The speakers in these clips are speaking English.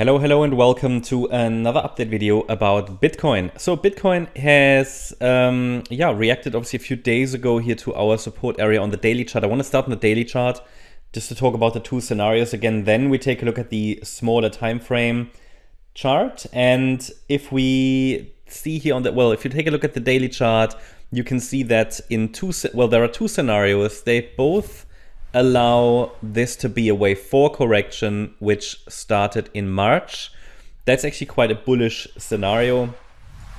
Hello and welcome to another update video about Bitcoin. So Bitcoin has reacted obviously a few days ago here to our support area on the daily chart. I want to start on the daily chart just to talk about the two scenarios again. Then we take a look at the smaller time frame chart, and if we see here on the if you take a look at the daily chart, you can see that in there are two scenarios. They both allow this to be a wave 4 correction, which started in March. That's actually quite a bullish scenario.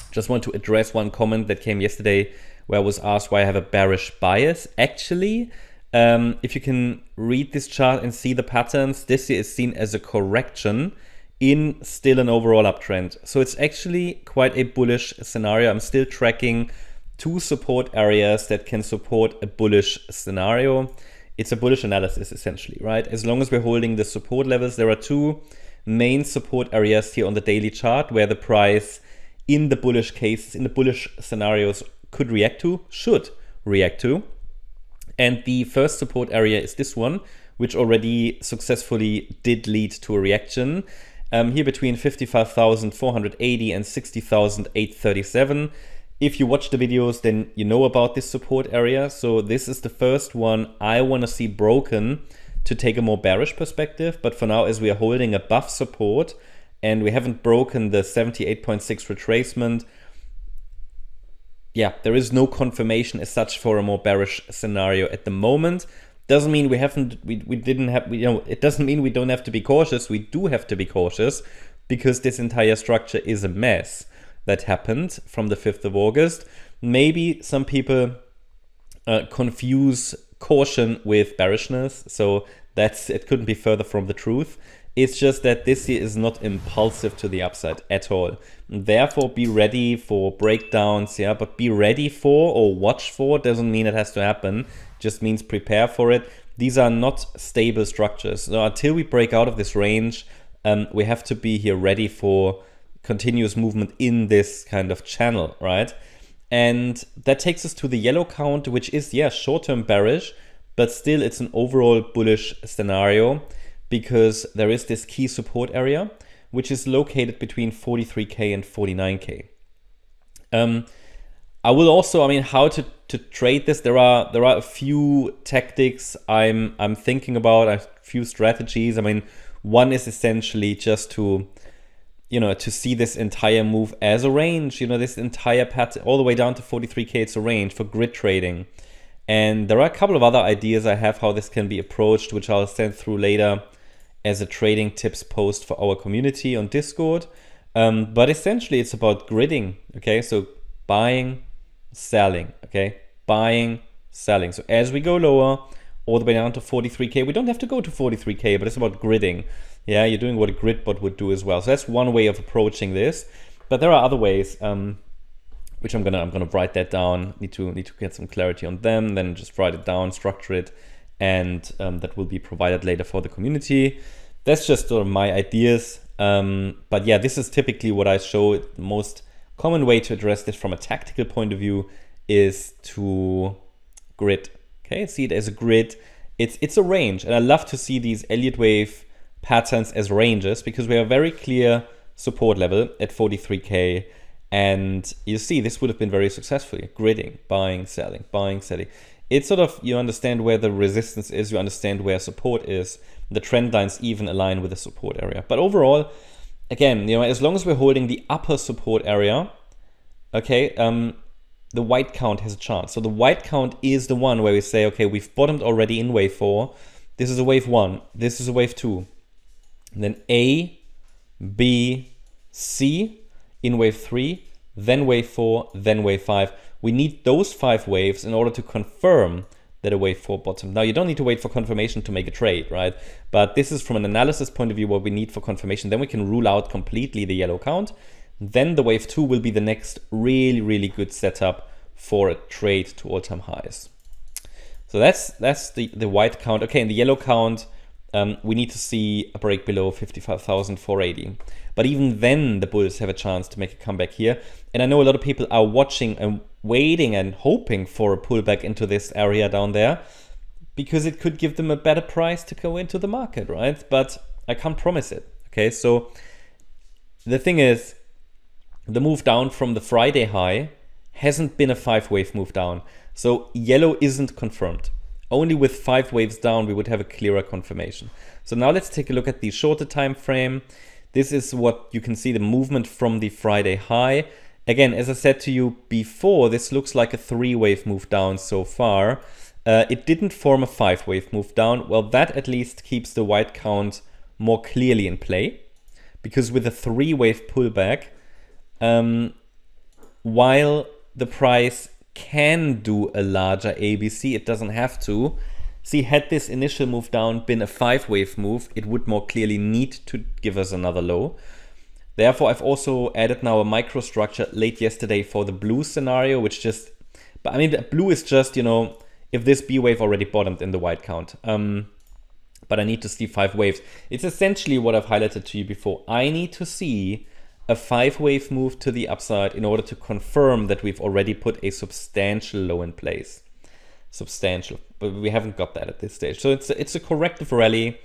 Just want to address one comment that came yesterday where I was asked why I have a bearish bias. Actually, if you can read this chart and see the patterns, this here is seen as a correction in still an overall uptrend. So it's actually quite a bullish scenario. I'm still tracking two support areas that can support a bullish scenario. It's a bullish analysis essentially, right? As long as we're holding the support levels, there are two main support areas here on the daily chart where the price in the bullish cases, in the bullish scenarios should react to. And the first support area is this one, which already successfully did lead to a reaction. Here between 55,480 and 60,837. If you watch the videos, then you know about this support area. So this is the first one I want to see broken to take a more bearish perspective. But for now, as we are holding above support and we haven't broken the 78.6 retracement, there is no confirmation as such for a more bearish scenario at the moment. Doesn't mean it doesn't mean we don't have to be cautious. We do have to be cautious because this entire structure is a mess that happened from the 5th of August. Maybe some people confuse caution with bearishness. So it couldn't be further from the truth. It's just that this here is not impulsive to the upside at all. Therefore, be ready for breakdowns, but be ready for or watch for doesn't mean it has to happen. Just means prepare for it. These are not stable structures. So until we break out of this range, we have to be here ready for continuous movement in this kind of channel, right? And that takes us to the yellow count, which is, short-term bearish, but still it's an overall bullish scenario because there is this key support area, which is located between 43K and 49K. I will also, how to trade this, there are a few tactics I'm thinking about, a few strategies. One is essentially just to see this entire move as a range, this entire pattern all the way down to 43K, it's a range for grid trading. And there are a couple of other ideas I have how this can be approached, which I'll send through later as a trading tips post for our community on Discord. But essentially it's about gridding, okay? So buying, selling, okay? Buying, selling. So as we go lower, all the way down to 43K, we don't have to go to 43K, but it's about gridding. You're doing what a grid bot would do as well. So that's one way of approaching this. But there are other ways, which I'm gonna write that down. Need to get some clarity on them. Then just write it down, structure it, and that will be provided later for the community. That's just sort of my ideas. But this is typically what I show. The most common way to address this from a tactical point of view is to grid. Okay, see it as a grid. It's a range, and I love to see these Elliott Wave patterns as ranges because we have a very clear support level at 43K, and you see this would have been very successfully gridding, buying, selling, buying, selling. It's sort of, you understand where the resistance is, you understand where support is, the trend lines even align with the support area. But overall, again, as long as we're holding the upper support area, okay, the white count has a chance. So the white count is the one where we say, okay, we've bottomed already in wave 4. This is a wave 1. This is a wave 2. And then A, B, C in wave 3, then wave 4, then wave 5. We need those 5 waves in order to confirm that a wave 4 bottom. Now, you don't need to wait for confirmation to make a trade, right? But this is from an analysis point of view what we need for confirmation. Then we can rule out completely the yellow count. Then the wave 2 will be the next really, really good setup for a trade to all-time highs. So that's the white count. Okay, in the yellow count, we need to see a break below 55,480. But even then, the bulls have a chance to make a comeback here. And I know a lot of people are watching and waiting and hoping for a pullback into this area down there because it could give them a better price to go into the market, right? But I can't promise it. Okay, so the thing is, the move down from the Friday high hasn't been a 5-wave move down. So yellow isn't confirmed. Only with 5 waves down, we would have a clearer confirmation. So now let's take a look at the shorter time frame. This is what you can see, the movement from the Friday high. Again, as I said to you before, this looks like a 3-wave move down so far. It didn't form a 5-wave move down. Well, that at least keeps the white count more clearly in play, because with a 3-wave pullback, while the price can do a larger ABC, it doesn't have to. See, had this initial move down been a 5-wave move, it would more clearly need to give us another low. Therefore, I've also added now a microstructure late yesterday for the blue scenario, which just, but I mean, the blue is just, you know, if this B wave already bottomed in the white count. But I need to see 5 waves. It's essentially what I've highlighted to you before. I need to see a 5-wave move to the upside in order to confirm that we've already put a substantial low in place. Substantial, but we haven't got that at this stage. So it's a corrective rally,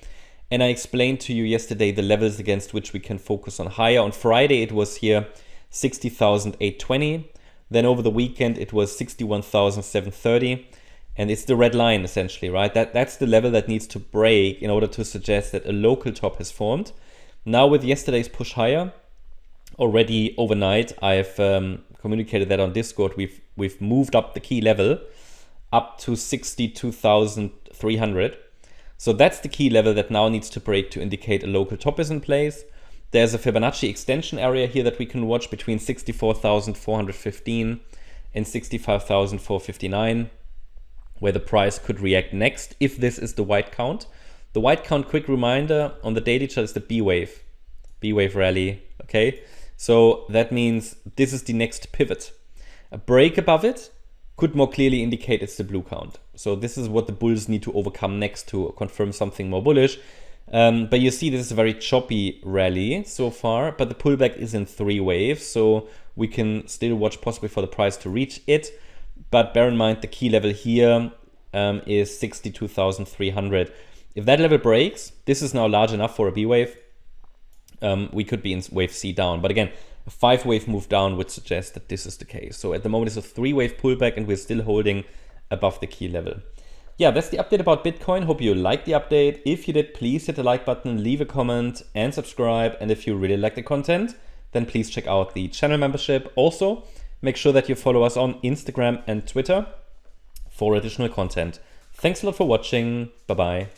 and I explained to you yesterday the levels against which we can focus on higher. On Friday it was here 60,820. Then over the weekend it was 61,730, and it's the red line essentially, right? That's the level that needs to break in order to suggest that a local top has formed. Now with yesterday's push higher, already overnight, I've communicated that on Discord. We've moved up the key level up to 62,300. So that's the key level that now needs to break to indicate a local top is in place. There's a Fibonacci extension area here that we can watch between 64,415 and 65,459, where the price could react next if this is the white count. The white count, quick reminder, on the daily chart is the B wave rally, okay? So that means this is the next pivot. A break above it could more clearly indicate it's the blue count. So this is what the bulls need to overcome next to confirm something more bullish. But you see this is a very choppy rally so far, but the pullback is in 3 waves. So we can still watch possibly for the price to reach it. But bear in mind the key level here is 62,300. If that level breaks, this is now large enough for a B wave. We could be in wave C down. But again, a 5-wave move down would suggest that this is the case. So at the moment it's a 3-wave pullback and we're still holding above the key level. Yeah, that's the update about Bitcoin. Hope you liked the update. If you did, please hit the like button, leave a comment and subscribe. And if you really like the content, then please check out the channel membership. Also, make sure that you follow us on Instagram and Twitter for additional content. Thanks a lot for watching. Bye-bye.